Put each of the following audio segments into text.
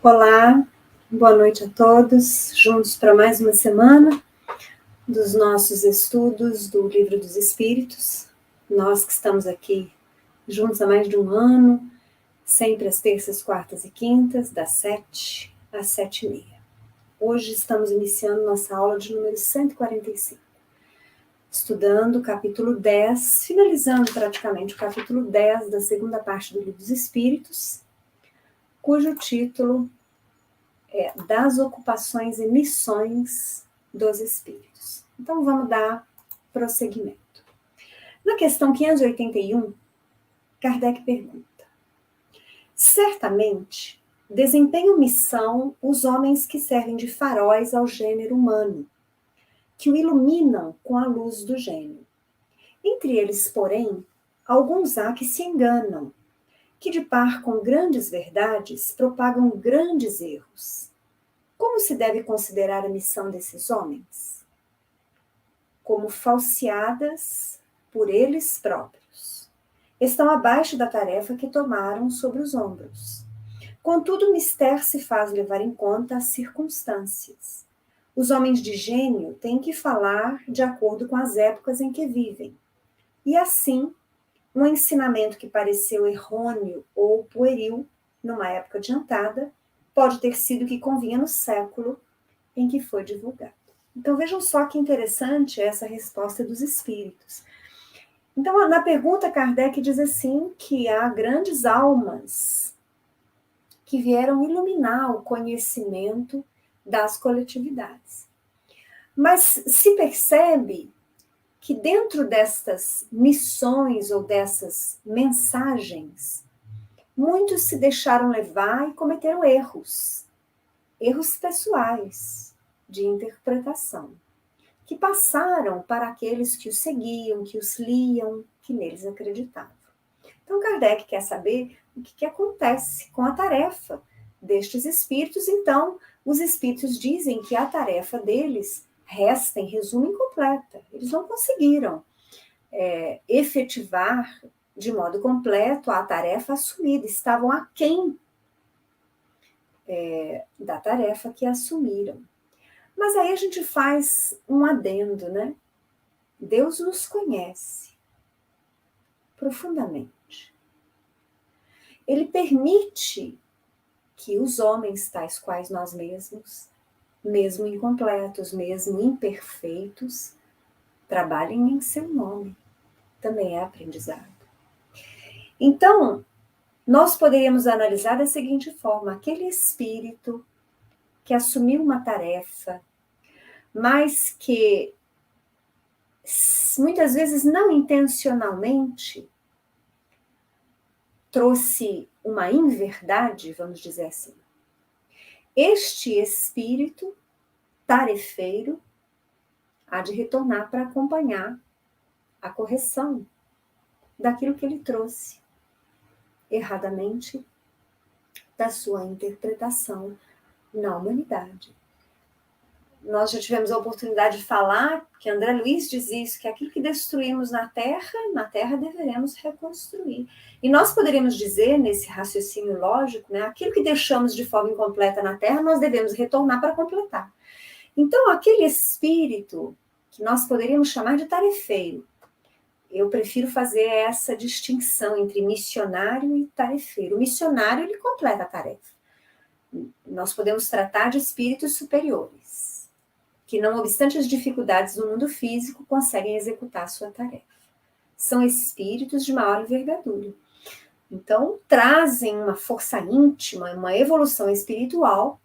Olá, boa noite a todos, juntos para mais uma semana dos nossos estudos do Livro dos Espíritos. Nós que estamos aqui juntos há mais de um ano, sempre às terças, quartas e quintas, das 7 às 7h30. Hoje estamos iniciando nossa aula de número 145, estudando o capítulo 10, finalizando praticamente o capítulo 10 da segunda parte do Livro dos Espíritos, cujo título das ocupações e missões dos espíritos. Então, vamos dar prosseguimento. Na questão 581, Kardec pergunta: certamente desempenham missão os homens que servem de faróis ao gênero humano, que o iluminam com a luz do gênio. Entre eles, porém, alguns há que se enganam, que de par com grandes verdades propagam grandes erros. Como se deve considerar a missão desses homens? Como falseadas por eles próprios. Estão abaixo da tarefa que tomaram sobre os ombros. Contudo, o mistério se faz levar em conta as circunstâncias. Os homens de gênio têm que falar de acordo com as épocas em que vivem. E assim, um ensinamento que pareceu errôneo ou pueril numa época adiantada, pode ter sido o que convinha no século em que foi divulgado. Então vejam só que interessante essa resposta dos espíritos. Então, na pergunta, Kardec diz assim que há grandes almas que vieram iluminar o conhecimento das coletividades. Mas se percebe que dentro destas missões ou dessas mensagens, muitos se deixaram levar e cometeram erros pessoais de interpretação, que passaram para aqueles que os seguiam, que os liam, que neles acreditavam. Então, Kardec quer saber o que acontece com a tarefa destes espíritos. Então, os espíritos dizem que a tarefa deles resta, em resumo, incompleta. Eles não conseguiram efetivar de modo completo a tarefa assumida, estavam aquém da tarefa que assumiram. Mas aí a gente faz um adendo, né? Deus nos conhece profundamente. Ele permite que os homens, tais quais nós mesmos, mesmo incompletos, mesmo imperfeitos, trabalhem em seu nome. Também é aprendizado. Então, nós poderíamos analisar da seguinte forma: aquele espírito que assumiu uma tarefa, mas que muitas vezes não intencionalmente trouxe uma inverdade, vamos dizer assim. Este espírito tarefeiro há de retornar para acompanhar a correção daquilo que ele trouxe erradamente da sua interpretação na humanidade. Nós já tivemos a oportunidade de falar, que André Luiz diz isso, que aquilo que destruímos na terra deveremos reconstruir. E nós poderíamos dizer, nesse raciocínio lógico, né, aquilo que deixamos de forma incompleta na terra, nós devemos retornar para completar. Então, aquele espírito que nós poderíamos chamar de tarefeiro, eu prefiro fazer essa distinção entre missionário e tarefeiro. O missionário, ele completa a tarefa. Nós podemos tratar de espíritos superiores, que não obstante as dificuldades do mundo físico, conseguem executar a sua tarefa. São espíritos de maior envergadura. Então, trazem uma força íntima, uma evolução espiritual,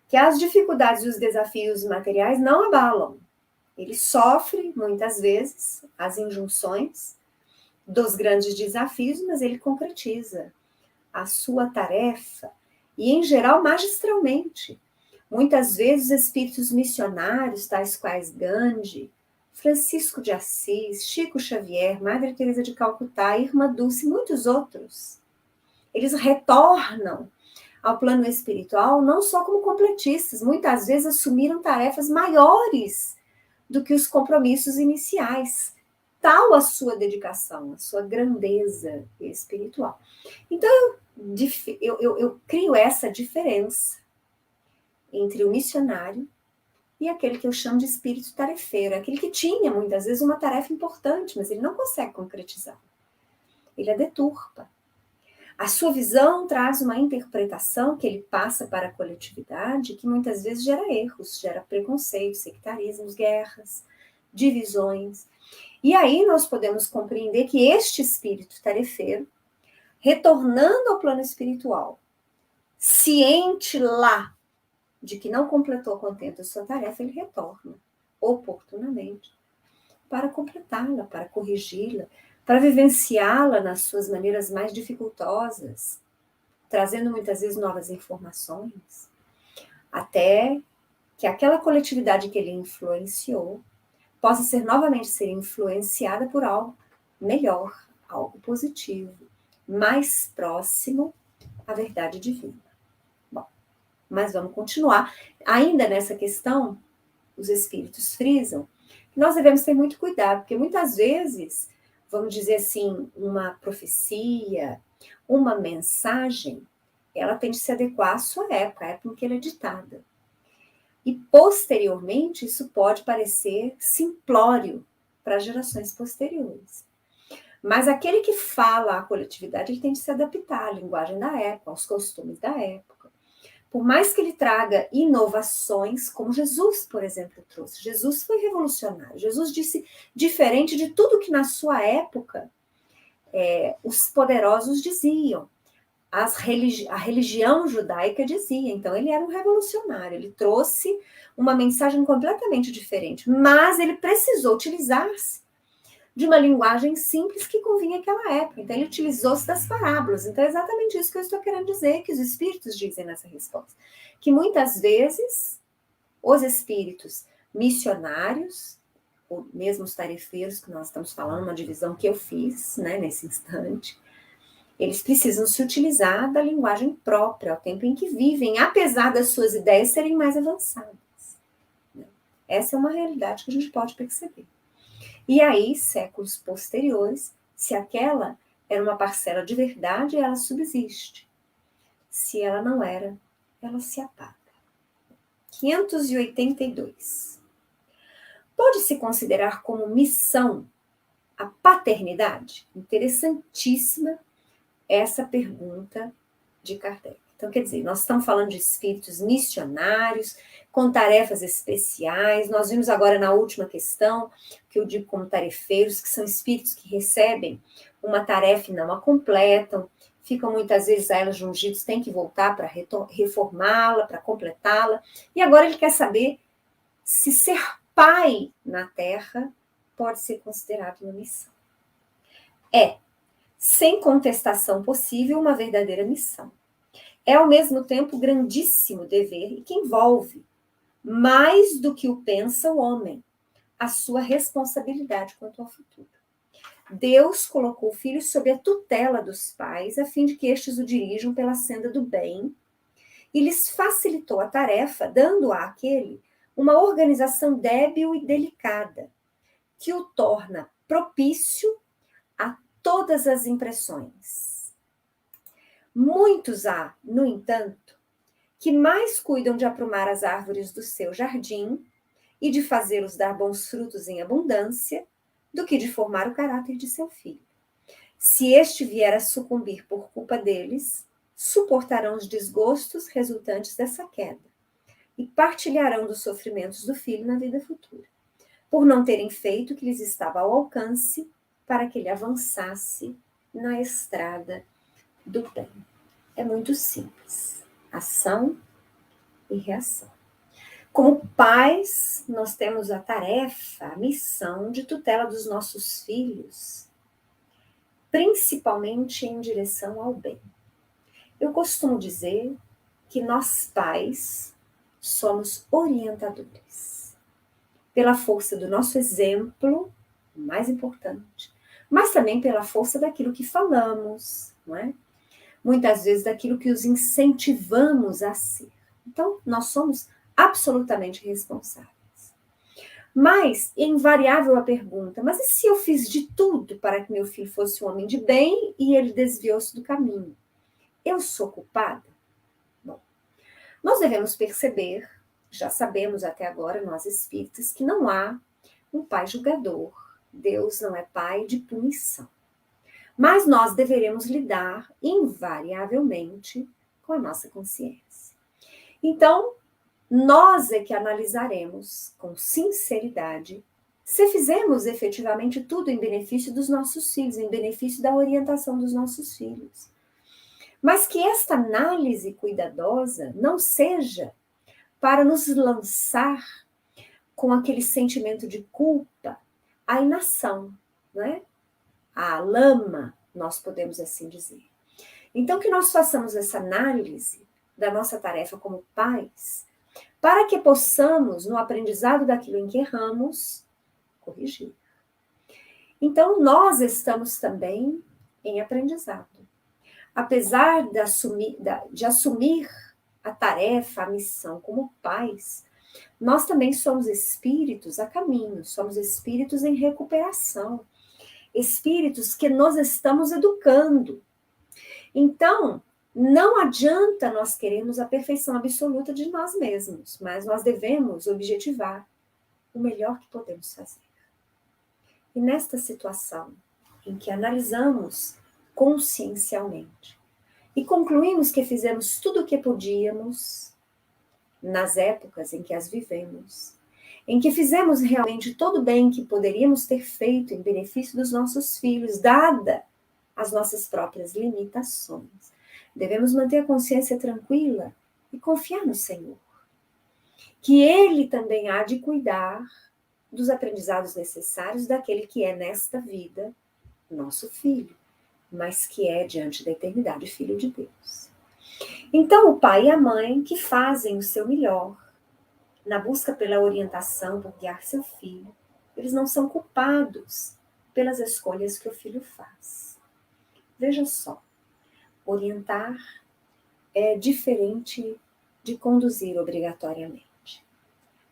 que as dificuldades e os desafios materiais não abalam. Ele sofre, muitas vezes, as injunções dos grandes desafios, mas ele concretiza a sua tarefa, e, em geral, magistralmente. Muitas vezes, espíritos missionários, tais quais Gandhi, Francisco de Assis, Chico Xavier, Madre Teresa de Calcutá, Irmã Dulce e muitos outros, eles retornam ao plano espiritual não só como completistas, muitas vezes assumiram tarefas maiores do que os compromissos iniciais. Tal a sua dedicação, a sua grandeza espiritual. Então, eu crio essa diferença entre o missionário e aquele que eu chamo de espírito tarefeiro, aquele que tinha, muitas vezes, uma tarefa importante, mas ele não consegue concretizar. Ele a deturpa. A sua visão traz uma interpretação que ele passa para a coletividade, que muitas vezes gera erros, gera preconceitos, sectarismos, guerras, divisões. E aí nós podemos compreender que este espírito tarefeiro, retornando ao plano espiritual, ciente lá de que não completou a contento a sua tarefa, ele retorna oportunamente para completá-la, para corrigi-la, para vivenciá-la nas suas maneiras mais dificultosas, trazendo muitas vezes novas informações, até que aquela coletividade que ele influenciou possa novamente ser influenciada por algo melhor, algo positivo, mais próximo à verdade divina. Bom, mas vamos continuar. Ainda nessa questão, os espíritos frisam que nós devemos ter muito cuidado, porque muitas vezes, vamos dizer assim, uma profecia, uma mensagem, ela tem de se adequar à sua época, a época em que ela é ditada. E, posteriormente, isso pode parecer simplório para gerações posteriores. Mas aquele que fala à coletividade, ele tem de se adaptar à linguagem da época, aos costumes da época. Por mais que ele traga inovações, como Jesus, por exemplo, trouxe. Jesus foi revolucionário. Jesus disse diferente de tudo que na sua época os poderosos diziam. A religião judaica dizia. Então, ele era um revolucionário. Ele trouxe uma mensagem completamente diferente. Mas ele precisou utilizar-se de uma linguagem simples que convinha àquela época. Então, ele utilizou-se das parábolas. Então, é exatamente isso que eu estou querendo dizer, que os espíritos dizem nessa resposta. Que muitas vezes, os espíritos missionários, ou mesmo os tarefeiros, que nós estamos falando, uma divisão que eu fiz, né, nesse instante, eles precisam se utilizar da linguagem própria, ao tempo em que vivem, apesar das suas ideias serem mais avançadas. Essa é uma realidade que a gente pode perceber. E aí, séculos posteriores, se aquela era uma parcela de verdade, ela subsiste. Se ela não era, ela se apaga. 582. Pode-se considerar como missão a paternidade? Interessantíssima essa pergunta de Kardec. Então, quer dizer, nós estamos falando de espíritos missionários, com tarefas especiais. Nós vimos agora na última questão, que eu digo como tarefeiros, que são espíritos que recebem uma tarefa e não a completam, ficam muitas vezes a elas jungidos, têm que voltar para reformá-la, para completá-la. E agora ele quer saber se ser pai na Terra pode ser considerado uma missão. Sem contestação possível, uma verdadeira missão. É, ao mesmo tempo, grandíssimo dever e que envolve, mais do que o pensa o homem, a sua responsabilidade quanto ao futuro. Deus colocou o filho sob a tutela dos pais, a fim de que estes o dirijam pela senda do bem, e lhes facilitou a tarefa, dando àquele uma organização débil e delicada, que o torna propício a todas as impressões. Muitos há, no entanto, que mais cuidam de aprumar as árvores do seu jardim e de fazê-los dar bons frutos em abundância, do que de formar o caráter de seu filho. Se este vier a sucumbir por culpa deles, suportarão os desgostos resultantes dessa queda e partilharão dos sofrimentos do filho na vida futura, por não terem feito o que lhes estava ao alcance para que ele avançasse na estrada do bem. É muito simples. Ação e reação. Como pais, nós temos a tarefa, a missão de tutela dos nossos filhos, principalmente em direção ao bem. Eu costumo dizer que nós pais somos orientadores. Pela força do nosso exemplo, o mais importante, mas também pela força daquilo que falamos, não é? Muitas vezes daquilo que os incentivamos a ser. Então, nós somos absolutamente responsáveis. Mas é invariável a pergunta, mas e se eu fiz de tudo para que meu filho fosse um homem de bem e ele desviou-se do caminho? eu sou culpada? Bom, nós devemos perceber, já sabemos até agora, nós espíritas, que não há um pai julgador. Deus não é pai de punição. Mas nós deveremos lidar invariavelmente com a nossa consciência. Então, nós é que analisaremos com sinceridade se fizemos efetivamente tudo em benefício dos nossos filhos, em benefício da orientação dos nossos filhos. Mas que esta análise cuidadosa não seja para nos lançar com aquele sentimento de culpa, a inação, né? A lama, nós podemos assim dizer. Então, que nós façamos essa análise da nossa tarefa como pais, para que possamos, no aprendizado daquilo em que erramos, corrigir. Então, nós estamos também em aprendizado. Apesar de assumir a tarefa, a missão como pais, nós também somos espíritos a caminho, somos espíritos em recuperação, espíritos que nos estamos educando. Então, não adianta nós queremos a perfeição absoluta de nós mesmos, mas nós devemos objetivar o melhor que podemos fazer. E nesta situação, em que analisamos consciencialmente e concluímos que fizemos tudo o que podíamos nas épocas em que as vivemos, em que fizemos realmente todo o bem que poderíamos ter feito em benefício dos nossos filhos, dada as nossas próprias limitações. Devemos manter a consciência tranquila e confiar no Senhor, que Ele também há de cuidar dos aprendizados necessários daquele que é nesta vida nosso filho, mas que é diante da eternidade filho de Deus. Então, o pai e a mãe que fazem o seu melhor na busca pela orientação, por guiar seu filho, eles não são culpados pelas escolhas que o filho faz. Veja só, orientar é diferente de conduzir obrigatoriamente.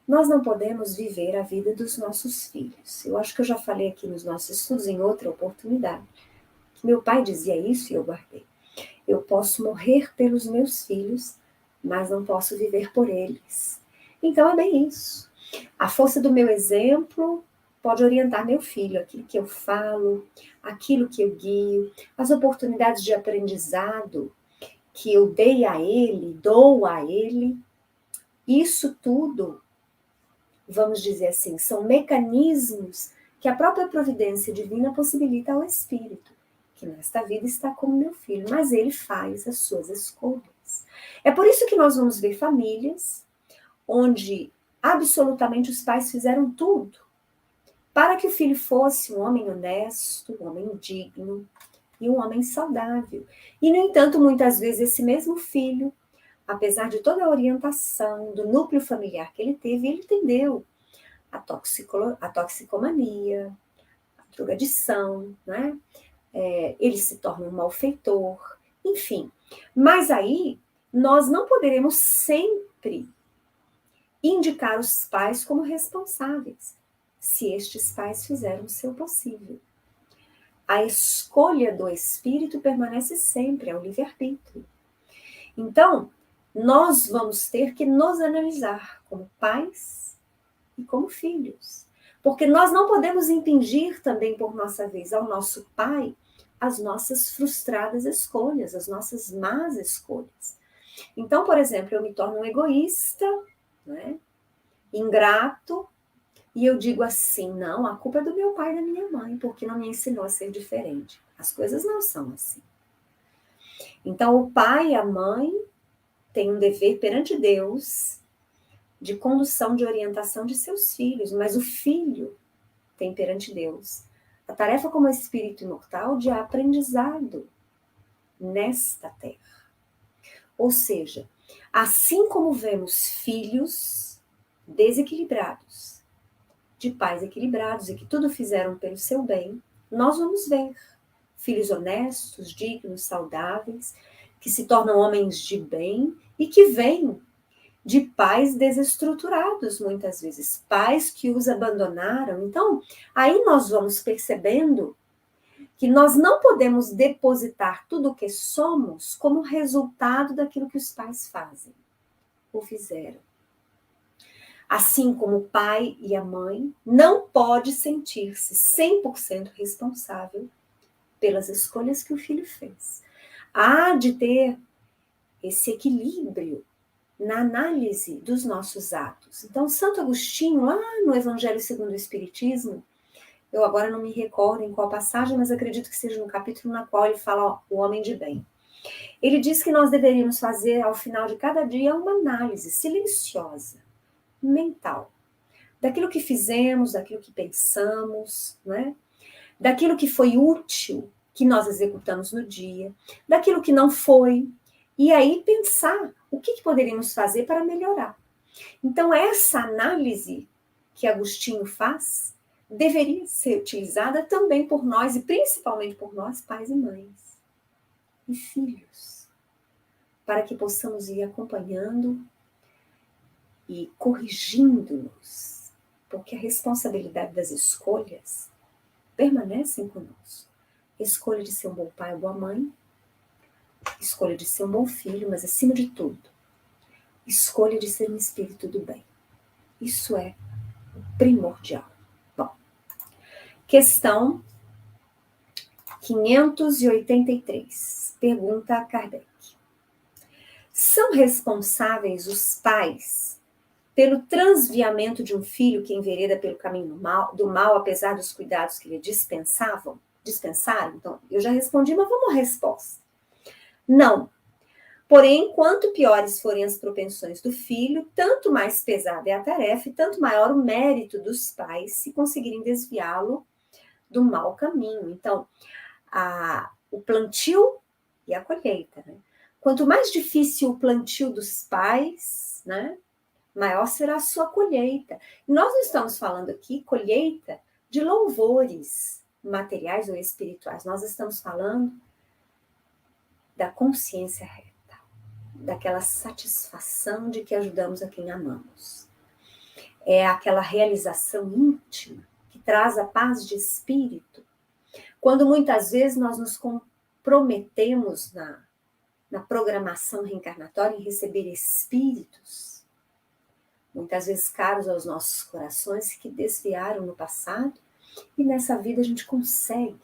Nós não podemos viver a vida dos nossos filhos. Eu acho que eu já falei aqui nos nossos estudos, em outra oportunidade, que meu pai dizia isso e eu guardei. Eu posso morrer pelos meus filhos, mas não posso viver por eles. Então é bem isso. A força do meu exemplo pode orientar meu filho, aquilo que eu falo, aquilo que eu guio, as oportunidades de aprendizado que eu dei a ele, dou a ele. Isso tudo, vamos dizer assim, são mecanismos que a própria providência divina possibilita ao espírito, que nesta vida está como meu filho, mas ele faz as suas escolhas. É por isso que nós vamos ver famílias onde absolutamente os pais fizeram tudo para que o filho fosse um homem honesto, um homem digno e um homem saudável. E, no entanto, muitas vezes esse mesmo filho, apesar de toda a orientação do núcleo familiar que ele teve, ele tendeu a toxicomania, a drogadição, né? Ele se torna um malfeitor, enfim. Mas aí, nós não poderemos sempre indicar os pais como responsáveis, se estes pais fizeram o seu possível. A escolha do espírito permanece sempre, é o livre-arbítrio. Então, nós vamos ter que nos analisar como pais e como filhos. Porque nós não podemos impingir também, por nossa vez, ao nosso pai as nossas frustradas escolhas, as nossas más escolhas. Então, por exemplo, eu me torno um egoísta, né? Ingrato, e eu digo assim, não, a culpa é do meu pai e da minha mãe, porque não me ensinou a ser diferente. As coisas não são assim. Então, o pai e a mãe têm um dever perante Deus de condução, de orientação de seus filhos, mas o filho tem perante Deus a tarefa como espírito imortal de aprendizado nesta terra. Ou seja, assim como vemos filhos desequilibrados, de pais equilibrados e que tudo fizeram pelo seu bem, nós vamos ver filhos honestos, dignos, saudáveis, que se tornam homens de bem e que vêm de pais desestruturados, muitas vezes, pais que os abandonaram. Então, aí nós vamos percebendo que nós não podemos depositar tudo o que somos como resultado daquilo que os pais fazem ou fizeram. Assim como o pai e a mãe não pode sentir-se 100% responsável pelas escolhas que o filho fez. Há de ter esse equilíbrio na análise dos nossos atos. Então, Santo Agostinho, lá no Evangelho segundo o Espiritismo, eu agora não me recordo em qual passagem, mas acredito que seja no capítulo na qual ele fala, ó, o homem de bem. Ele diz que nós deveríamos fazer, ao final de cada dia, uma análise silenciosa, mental, daquilo que fizemos, daquilo que pensamos, né? Daquilo que foi útil, que nós executamos no dia, daquilo que não foi, e aí pensar o que poderíamos fazer para melhorar. Então, essa análise que Agostinho faz deveria ser utilizada também por nós, e principalmente por nós, pais e mães, e filhos, para que possamos ir acompanhando e corrigindo-nos, porque a responsabilidade das escolhas permanecem conosco. Escolha de ser um bom pai ou boa mãe, escolha de ser um bom filho, mas acima de tudo, escolha de ser um espírito do bem. Isso é primordial. Bom, questão 583. Pergunta a Kardec. São responsáveis os pais pelo transviamento de um filho que envereda pelo caminho do mal, apesar dos cuidados que lhe dispensaram? Então, eu já respondi, mas vamos à resposta. Não. Porém, quanto piores forem as propensões do filho, tanto mais pesada é a tarefa e tanto maior o mérito dos pais se conseguirem desviá-lo do mau caminho. Então, o plantio e a colheita, né? Quanto mais difícil o plantio dos pais, né, maior será a sua colheita. Nós não estamos falando aqui colheita de louvores materiais ou espirituais. Nós estamos falando da consciência reta, daquela satisfação de que ajudamos a quem amamos. É aquela realização íntima que traz a paz de espírito. Quando muitas vezes nós nos comprometemos na programação reencarnatória em receber espíritos, muitas vezes caros aos nossos corações, que desviaram no passado, e nessa vida a gente consegue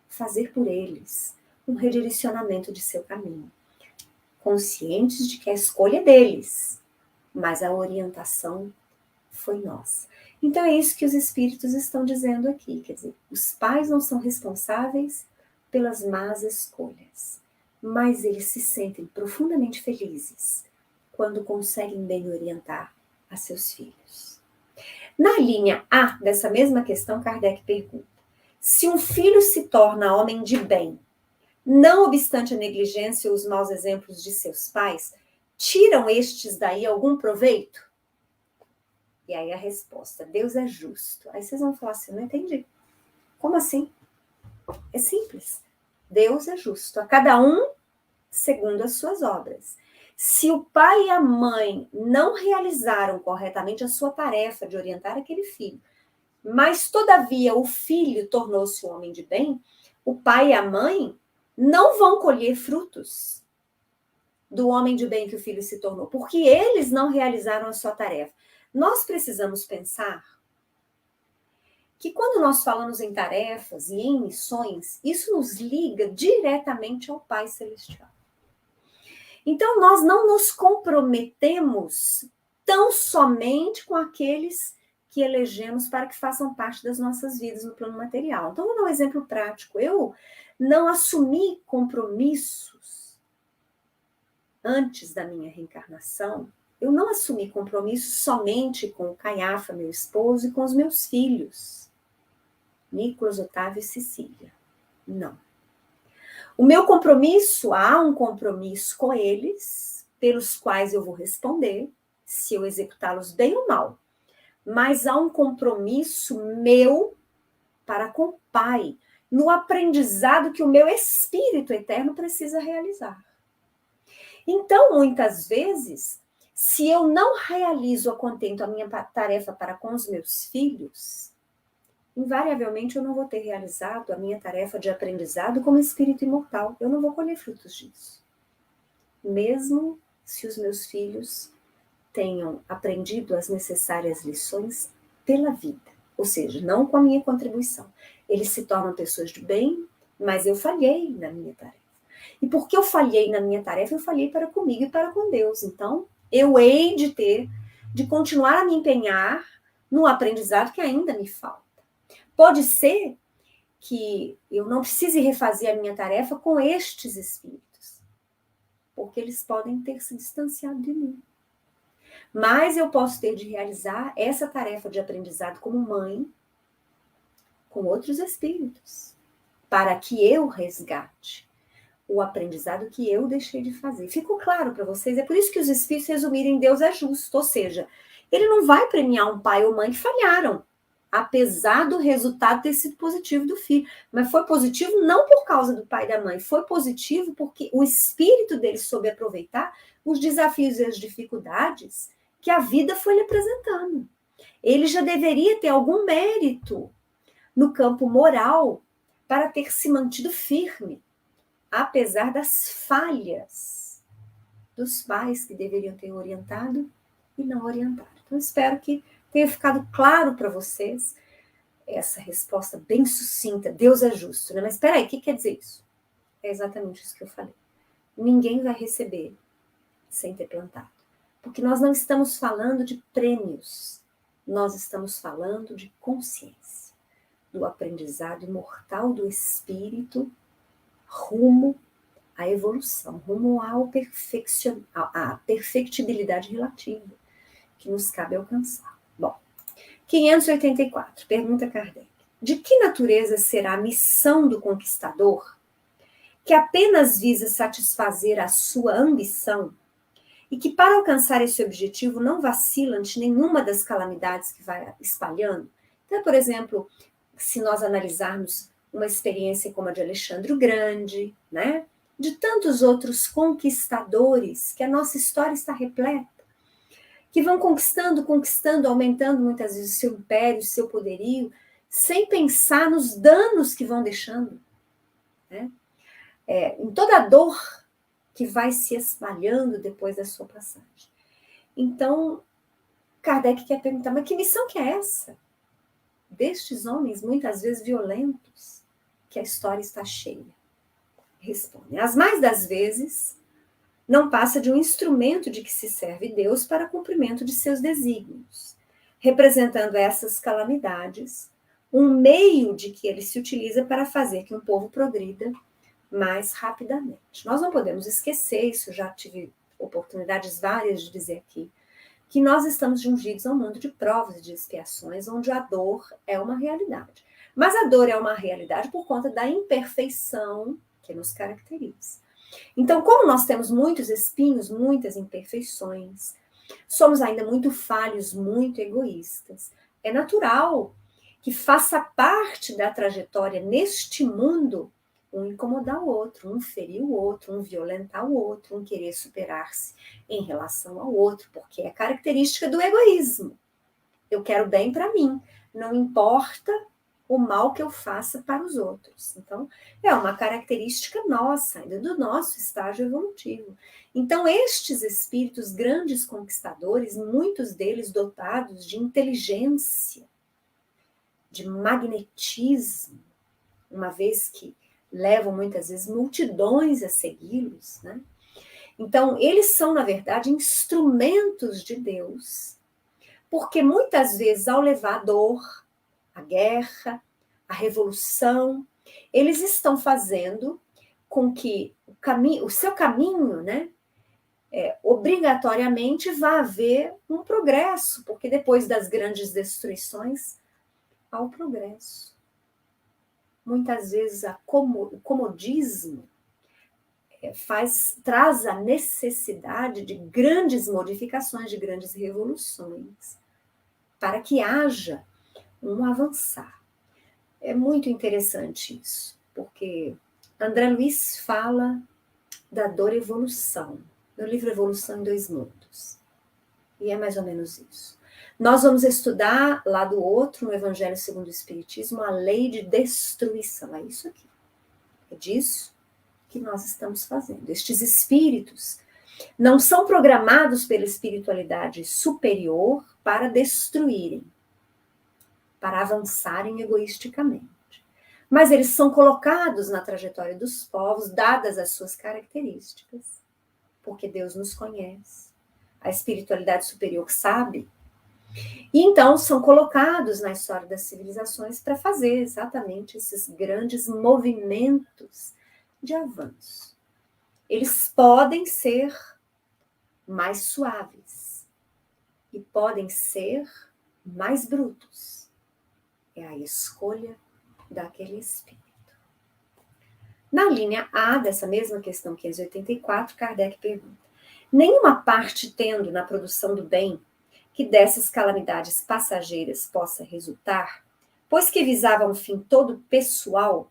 fazer por eles um redirecionamento de seu caminho, conscientes de que a escolha é deles, mas a orientação foi nossa. Então é isso que os espíritos estão dizendo aqui, quer dizer, os pais não são responsáveis pelas más escolhas, mas eles se sentem profundamente felizes quando conseguem bem orientar a seus filhos. Na linha A dessa mesma questão, Kardec pergunta: se um filho se torna homem de bem, não obstante a negligência ou os maus exemplos de seus pais, tiram estes daí algum proveito? E aí a resposta: Deus é justo. Aí vocês vão falar assim: não entendi. Como assim? É simples. Deus é justo. A cada um segundo as suas obras. Se o pai e a mãe não realizaram corretamente a sua tarefa de orientar aquele filho, mas todavia o filho tornou-se um homem de bem, o pai e a mãe não vão colher frutos do homem de bem que o filho se tornou, porque eles não realizaram a sua tarefa. Nós precisamos pensar que quando nós falamos em tarefas e em missões, isso nos liga diretamente ao Pai Celestial. Então, nós não nos comprometemos tão somente com aqueles que elegemos para que façam parte das nossas vidas no plano material. Então, vou dar um exemplo prático. Eu não assumi compromissos antes da minha reencarnação. Eu não assumi compromisso somente com o Caiafa, meu esposo, e com os meus filhos, Nicolas, Otávio e Cecília. Não. O meu compromisso, há um compromisso com eles, pelos quais eu vou responder, se eu executá-los bem ou mal. Mas há um compromisso meu para com o Pai, no aprendizado que o meu espírito eterno precisa realizar. Então, muitas vezes, se eu não realizo a contento a minha tarefa para com os meus filhos, invariavelmente eu não vou ter realizado a minha tarefa de aprendizado como espírito imortal. Eu não vou colher frutos disso. Mesmo se os meus filhos tenham aprendido as necessárias lições pela vida, ou seja, não com a minha contribuição. Eles se tornam pessoas de bem, mas eu falhei na minha tarefa. E porque eu falhei na minha tarefa, eu falhei para comigo e para com Deus. Então, eu hei de continuar a me empenhar no aprendizado que ainda me falta. Pode ser que eu não precise refazer a minha tarefa com estes espíritos, porque eles podem ter se distanciado de mim. Mas eu posso ter de realizar essa tarefa de aprendizado como mãe com outros espíritos, para que eu resgate o aprendizado que eu deixei de fazer. Ficou claro para vocês? É por isso que os espíritos resumirem Deus é justo, ou seja, ele não vai premiar um pai ou mãe que falharam, apesar do resultado ter sido positivo do filho. Mas foi positivo não por causa do pai e da mãe, foi positivo porque o espírito dele soube aproveitar os desafios e as dificuldades que a vida foi lhe apresentando. Ele já deveria ter algum mérito no campo moral para ter se mantido firme, apesar das falhas dos pais que deveriam ter orientado e não orientado. Então, espero que tenha ficado claro para vocês essa resposta bem sucinta. Deus é justo, né? Mas espera aí, o que quer dizer isso? É exatamente isso que eu falei. Ninguém vai receber sem ter plantado. Porque nós não estamos falando de prêmios, nós estamos falando de consciência, do aprendizado imortal do espírito rumo à evolução, rumo à perfectibilidade relativa que nos cabe alcançar. Bom, 584, pergunta Kardec. De que natureza será a missão do conquistador que apenas visa satisfazer a sua ambição e que para alcançar esse objetivo não vacila ante nenhuma das calamidades que vai espalhando? Então, por exemplo, se nós analisarmos uma experiência como a de Alexandre o Grande, né? De tantos outros conquistadores que a nossa história está repleta, que vão conquistando, aumentando muitas vezes o seu império, o seu poderio, sem pensar nos danos que vão deixando, né? Em toda a dor que vai se espalhando depois da sua passagem. Então, Kardec quer perguntar, mas que missão que é essa? Destes homens, muitas vezes violentos, que a história está cheia. Responde, as mais das vezes, não passa de um instrumento de que se serve Deus para cumprimento de seus desígnios, representando essas calamidades, um meio de que ele se utiliza para fazer que um povo progrida mais rapidamente. Nós não podemos esquecer, isso já tive oportunidades várias de dizer aqui, que nós estamos jungidos a um mundo de provas e de expiações, onde a dor é uma realidade. Mas a dor é uma realidade por conta da imperfeição que nos caracteriza. Então, como nós temos muitos espinhos, muitas imperfeições, somos ainda muito falhos, muito egoístas, é natural que faça parte da trajetória neste mundo um incomodar o outro, um ferir o outro, um violentar o outro, um querer superar-se em relação ao outro, porque é característica do egoísmo. Eu quero bem para mim, não importa o mal que eu faça para os outros. Então, é uma característica nossa, ainda do nosso estágio evolutivo. Então, estes espíritos grandes conquistadores, muitos deles dotados de inteligência, de magnetismo, uma vez que levam muitas vezes multidões a segui-los, né? Então, eles são, na verdade, instrumentos de Deus, porque muitas vezes, ao levar a dor, a guerra, a revolução, eles estão fazendo com que o seu caminho, né, obrigatoriamente vá haver um progresso, porque depois das grandes destruições, há o progresso. Muitas vezes o comodismo traz a necessidade de grandes modificações, de grandes revoluções, para que haja um avançar. É muito interessante isso, porque André Luiz fala da dor evolução, no livro Evolução em Dois Mundos. E é mais ou menos isso. Nós vamos estudar lá do outro, no Evangelho segundo o Espiritismo, a lei de destruição. É isso aqui. É disso que nós estamos fazendo. Estes espíritos não são programados pela espiritualidade superior para destruírem, para avançarem egoisticamente. Mas eles são colocados na trajetória dos povos, dadas as suas características, porque Deus nos conhece, a espiritualidade superior sabe, e então são colocados na história das civilizações para fazer exatamente esses grandes movimentos de avanço. Eles podem ser mais suaves e podem ser mais brutos. É a escolha daquele espírito. Na linha A dessa mesma questão 584, Kardec pergunta: nenhuma parte tendo na produção do bem que dessas calamidades passageiras possa resultar, pois que visava um fim todo pessoal,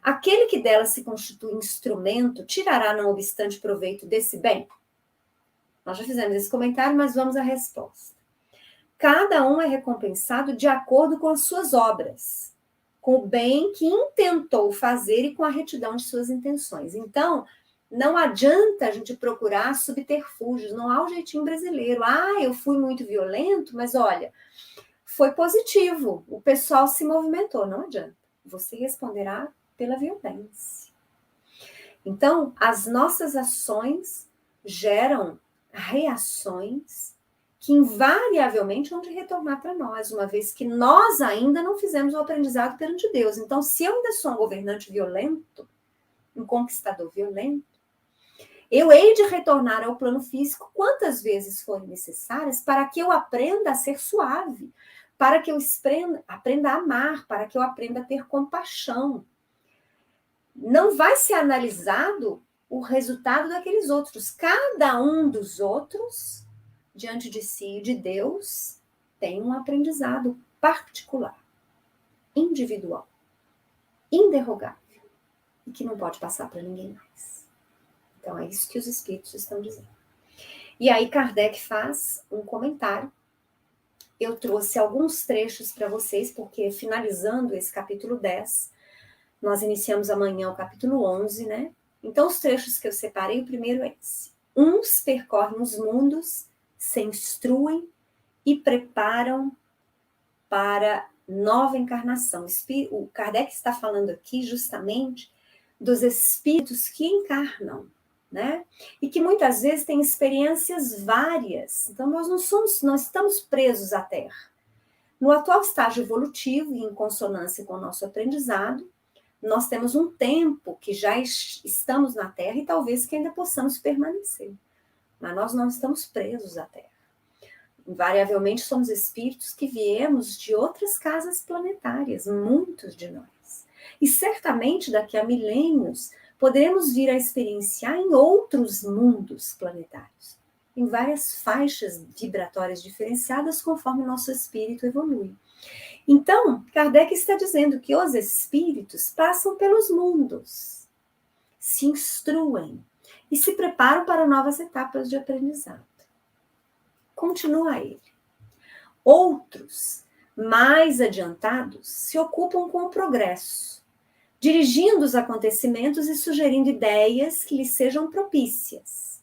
aquele que dela se constitui instrumento tirará, não obstante, proveito desse bem? Nós já fizemos esse comentário, mas vamos à resposta. Cada um é recompensado de acordo com as suas obras, com o bem que intentou fazer e com a retidão de suas intenções. Então, não adianta a gente procurar subterfúgios, não há o jeitinho brasileiro. Eu fui muito violento, mas olha, foi positivo, o pessoal se movimentou. Não adianta, você responderá pela violência. Então, as nossas ações geram reações que invariavelmente vão retornar para nós, uma vez que nós ainda não fizemos o aprendizado perante Deus. Então, se eu ainda sou um governante violento, um conquistador violento, eu hei de retornar ao plano físico quantas vezes forem necessárias para que eu aprenda a ser suave, para que eu aprenda a amar, para que eu aprenda a ter compaixão. Não vai ser analisado o resultado daqueles outros. Cada um dos outros, diante de si e de Deus, tem um aprendizado particular, individual, inderrogável, e que não pode passar para ninguém mais. Então, é isso que os espíritos estão dizendo. E aí, Kardec faz um comentário. Eu trouxe alguns trechos para vocês, porque finalizando esse capítulo 10, nós iniciamos amanhã o capítulo 11, né? Então, os trechos que eu separei, o primeiro é esse. Uns percorrem os mundos, se instruem e preparam para nova encarnação. O Kardec está falando aqui justamente dos espíritos que encarnam, né? E que muitas vezes têm experiências várias. Então, nós estamos presos à Terra. No atual estágio evolutivo e em consonância com o nosso aprendizado, nós temos um tempo que já estamos na Terra e talvez que ainda possamos permanecer. Mas nós não estamos presos à Terra. Invariavelmente somos espíritos que viemos de outras casas planetárias, muitos de nós. E certamente daqui a milênios poderemos vir a experienciar em outros mundos planetários, em várias faixas vibratórias diferenciadas conforme o nosso espírito evolui. Então, Kardec está dizendo que os espíritos passam pelos mundos, se instruem e se preparam para novas etapas de aprendizado. Continua ele. Outros, mais adiantados, se ocupam com o progresso, dirigindo os acontecimentos e sugerindo ideias que lhes sejam propícias.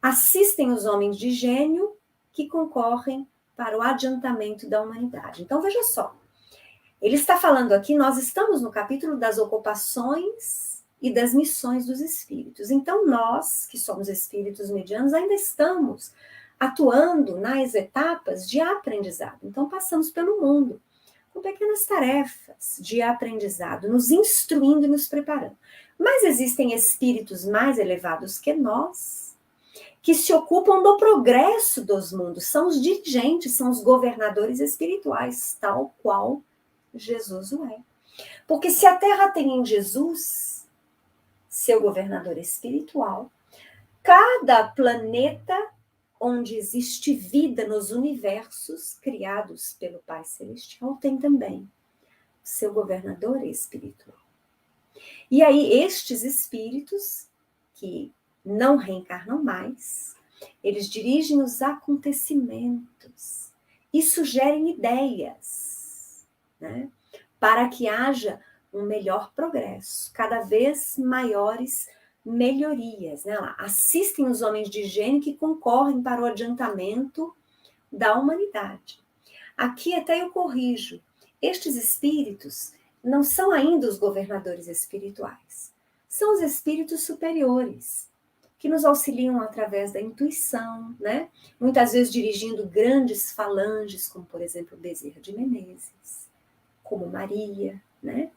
Assistem os homens de gênio que concorrem para o adiantamento da humanidade. Então, veja só. Ele está falando aqui, nós estamos no capítulo das ocupações e das missões dos espíritos. Então, nós, que somos espíritos medianos, ainda estamos atuando nas etapas de aprendizado. Então, passamos pelo mundo com pequenas tarefas de aprendizado, nos instruindo e nos preparando. Mas existem espíritos mais elevados que nós, que se ocupam do progresso dos mundos, são os dirigentes, são os governadores espirituais, tal qual Jesus o é. Porque se a Terra tem em Jesus, seu governador espiritual, cada planeta onde existe vida nos universos criados pelo Pai Celestial tem também seu governador espiritual. E aí estes espíritos que não reencarnam mais, eles dirigem os acontecimentos e sugerem ideias, né, para que haja um melhor progresso, cada vez maiores melhorias, né? Assistem os homens de gênio que concorrem para o adiantamento da humanidade. Aqui até eu corrijo, estes espíritos não são ainda os governadores espirituais, são os espíritos superiores, que nos auxiliam através da intuição, né? Muitas vezes dirigindo grandes falanges, como por exemplo Bezerra de Menezes, como Maria, né?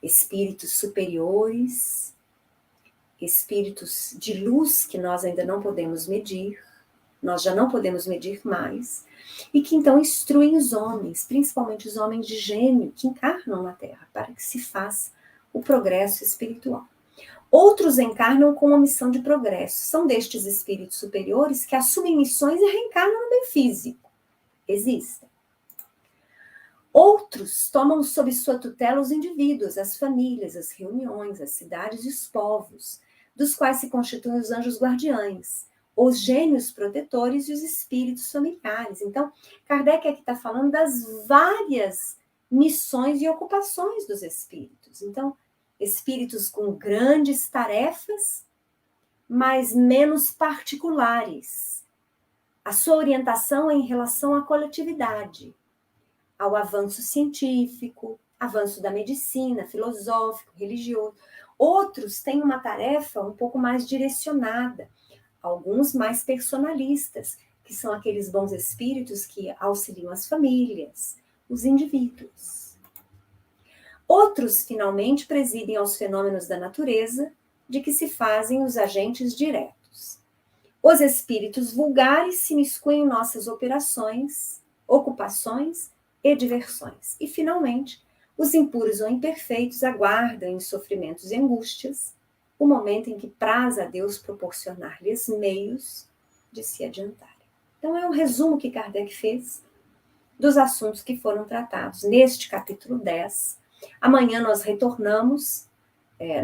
Espíritos superiores, espíritos de luz que nós ainda não podemos medir, nós já não podemos medir mais, e que então instruem os homens, principalmente os homens de gênio que encarnam na Terra, para que se faça o progresso espiritual. Outros encarnam com uma missão de progresso. São destes espíritos superiores que assumem missões e reencarnam no meio físico. Existem. Outros tomam sob sua tutela os indivíduos, as famílias, as reuniões, as cidades e os povos, dos quais se constituem os anjos guardiães, os gênios protetores e os espíritos familiares. Então, Kardec aqui está falando das várias missões e ocupações dos espíritos. Então, espíritos com grandes tarefas, mas menos particulares. A sua orientação é em relação à coletividade, ao avanço científico, avanço da medicina, filosófico, religioso. Outros têm uma tarefa um pouco mais direcionada, alguns mais personalistas, que são aqueles bons espíritos que auxiliam as famílias, os indivíduos. Outros, finalmente, presidem aos fenômenos da natureza, de que se fazem os agentes diretos. Os espíritos vulgares se miscuem em nossas operações, ocupações e diversões. E, finalmente, os impuros ou imperfeitos aguardam em sofrimentos e angústias o momento em que praz a Deus proporcionar-lhes meios de se adiantarem. Então, é um resumo que Kardec fez dos assuntos que foram tratados neste capítulo 10. Amanhã nós retornamos,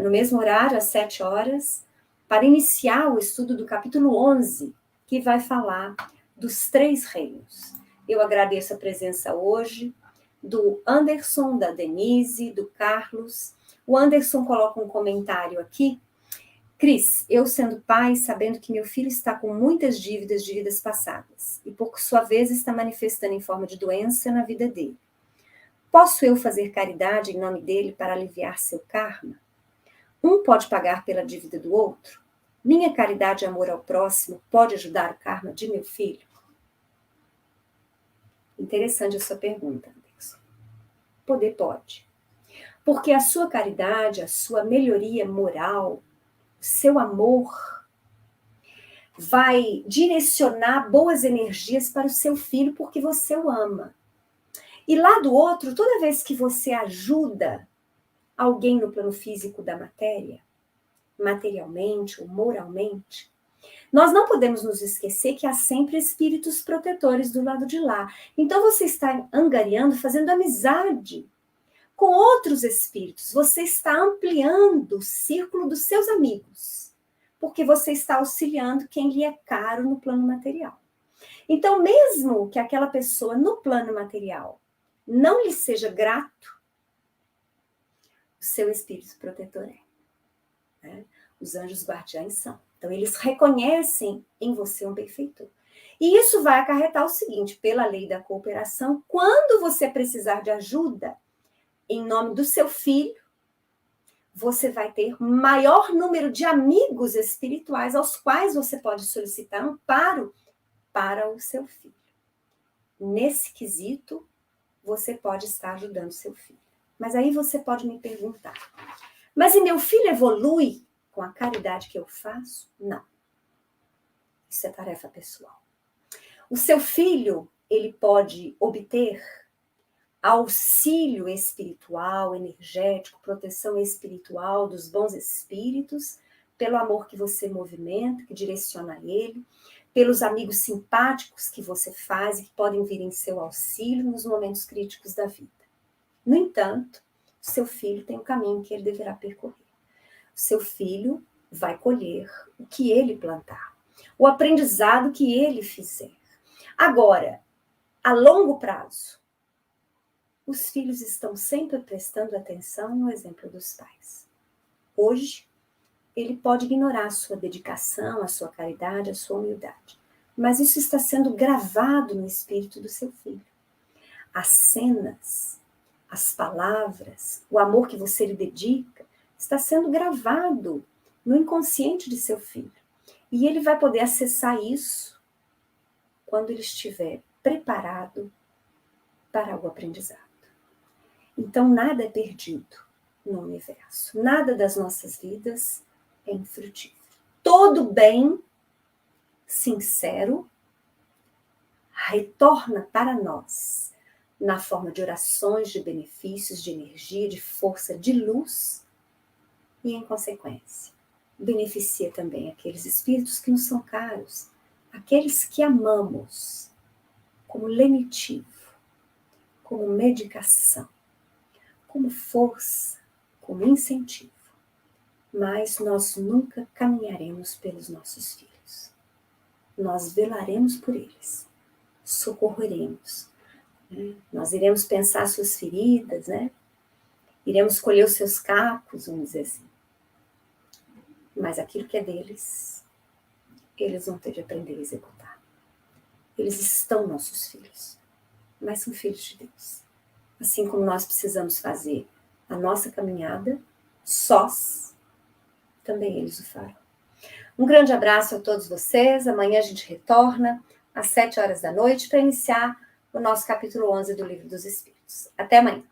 no mesmo horário, às 7 horas, para iniciar o estudo do capítulo 11, que vai falar dos 3 reinos. Eu agradeço a presença hoje do Anderson, da Denise, do Carlos. O Anderson coloca um comentário aqui. Cris, eu sendo pai, sabendo que meu filho está com muitas dívidas de vidas passadas e por sua vez está manifestando em forma de doença na vida dele. Posso eu fazer caridade em nome dele para aliviar seu karma? Um pode pagar pela dívida do outro? Minha caridade e amor ao próximo pode ajudar o karma de meu filho? Interessante a sua pergunta, Anderson. Poder pode. Porque a sua caridade, a sua melhoria moral, o seu amor vai direcionar boas energias para o seu filho porque você o ama. E lá do outro, toda vez que você ajuda alguém no plano físico da matéria, materialmente ou moralmente, nós não podemos nos esquecer que há sempre espíritos protetores do lado de lá. Então você está angariando, fazendo amizade com outros espíritos. Você está ampliando o círculo dos seus amigos, porque você está auxiliando quem lhe é caro no plano material. Então, mesmo que aquela pessoa no plano material não lhe seja grato, o seu espírito protetor é. Né? Os anjos guardiães são. Então, eles reconhecem em você um benfeitor. E isso vai acarretar o seguinte, pela lei da cooperação, quando você precisar de ajuda em nome do seu filho, você vai ter maior número de amigos espirituais aos quais você pode solicitar amparo para o seu filho. Nesse quesito, você pode estar ajudando o seu filho. Mas aí você pode me perguntar, mas e meu filho evolui com a caridade que eu faço? Não. Isso é tarefa pessoal. O seu filho, ele pode obter auxílio espiritual, energético, proteção espiritual dos bons espíritos, pelo amor que você movimenta, que direciona ele, pelos amigos simpáticos que você faz e que podem vir em seu auxílio nos momentos críticos da vida. No entanto, o seu filho tem um caminho que ele deverá percorrer. O seu filho vai colher o que ele plantar, o aprendizado que ele fizer. Agora, a longo prazo, os filhos estão sempre prestando atenção no exemplo dos pais. Hoje, ele pode ignorar a sua dedicação, a sua caridade, a sua humildade. Mas isso está sendo gravado no espírito do seu filho. As cenas, as palavras, o amor que você lhe dedica, está sendo gravado no inconsciente de seu filho. E ele vai poder acessar isso quando ele estiver preparado para o aprendizado. Então, nada é perdido no universo. Nada das nossas vidas é infrutífero. Todo bem sincero retorna para nós na forma de orações, de benefícios, de energia, de força, de luz e, em consequência, beneficia também aqueles espíritos que nos são caros, aqueles que amamos como lenitivo, como medicação, como força, como incentivo. Mas nós nunca caminharemos pelos nossos filhos. Nós velaremos por eles, socorreremos. Né? Nós iremos pensar suas feridas, né? Iremos colher os seus cacos, vamos dizer assim. Mas aquilo que é deles, eles vão ter de aprender a executar. Eles estão nossos filhos, mas são filhos de Deus. Assim como nós precisamos fazer a nossa caminhada sós, também eles o farão. Um grande abraço a todos vocês. Amanhã a gente retorna às 7 horas da noite para iniciar o nosso capítulo 11 do Livro dos Espíritos. Até amanhã.